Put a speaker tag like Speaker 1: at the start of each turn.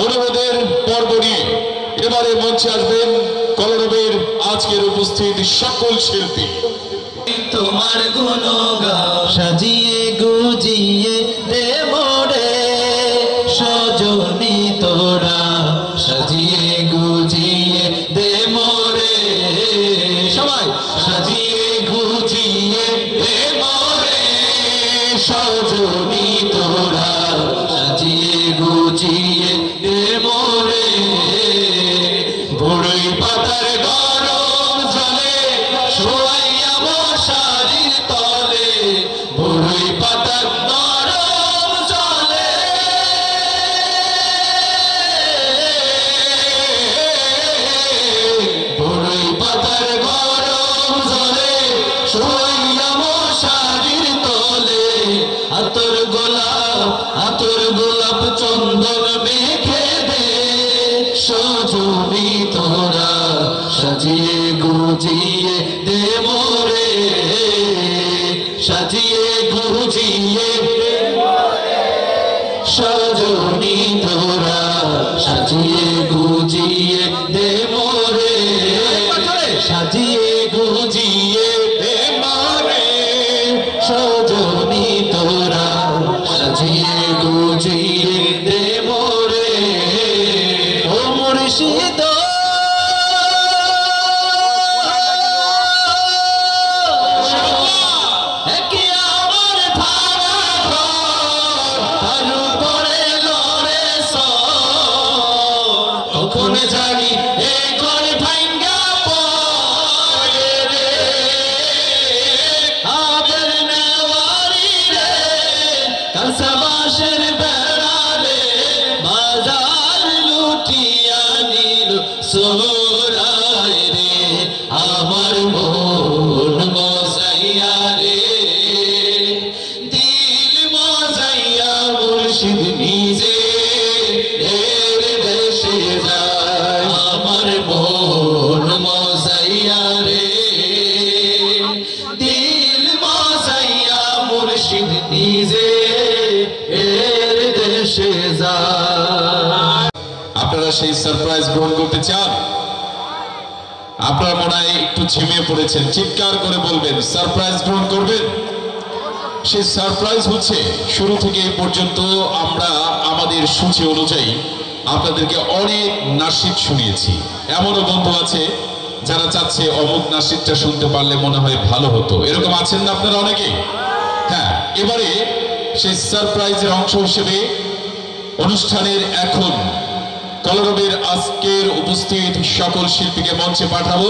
Speaker 1: অনুরোধের পর্ব নিয়ে এবারে মঞ্চে আসবেন কলরবের আজকের উপস্থিত সকল শিল্পী।
Speaker 2: তোমার গুণগান সাজিয়ে গুজিয়ে দে মোরে সজনী তোরা, সাজিয়ে গুজিয়ে দে মোরে সবাই, সাজিয়ে গুজিয়ে দে মোরে সজনী তোরা, সাজিয়ে গুজিয়ে দে মোরে। বড়ই পাতার গরম জলে শোয়াইয়া মশারির তলে, বড়ই পাতার গরম জলে বড়ই পাতার গরম জলে শোয়াইয়া মশারির তলে। আতর গোলাপ চন্দন মেখে দে সজনী তোরা, সাজিয়ে গুজিয়ে দে মোরে, সাজিয়ে গুজিয়ে দে মোরে সজনী তোরা, সাজিয়ে গুজিয়ে দে মোরে, সাজিয়ে গুজিয়ে দে মোরে সজনী তোরা, সাজিয়ে গুজিয়ে দে মোরে। ও মুর্শিদ কোনে জানি এই ঘর ভাঙ্গা পড়ে রে, আবার নেওয়ারি রে কালসাবাসের বেড়ালে বাজার লুটিয়া নিল সোরায় রে। আমার মন মজাইয়া রে, দিল মজাইয়া মুর্শিদ নিজে মন মজাইয়া রে, দিল মজাইয়া মুর্শিদ নিজে এর দেশে যায়।
Speaker 1: আপনারা সেই সারপ্রাইজ গ্রহণ করতে চান? আপনারা মনে হয় একটু ঝিমিয়ে পড়েছেন, চিৎকার করে বলবেন সারপ্রাইজ গ্রহণ করবেন। সেই সারপ্রাইজ হচ্ছে শুরু থেকে এই পর্যন্ত আমরা আমাদের সূচি অনুযায়ী আপনাদেরকে অনেক নাশিদ শুনিয়েছি। এমনও বন্ধু আছে যারা চাচ্ছে অমুক নাশিদটা শুনতে পারলে মনে হয় ভালো হতো, এরকম আছেন না আপনারা অনেকেই? হ্যাঁ, এবারে সেই সারপ্রাইজের অংশ হিসেবে অনুষ্ঠানের এখন কলরবের আজকের উপস্থিত সকল শিল্পীকে মঞ্চে পাঠাবো।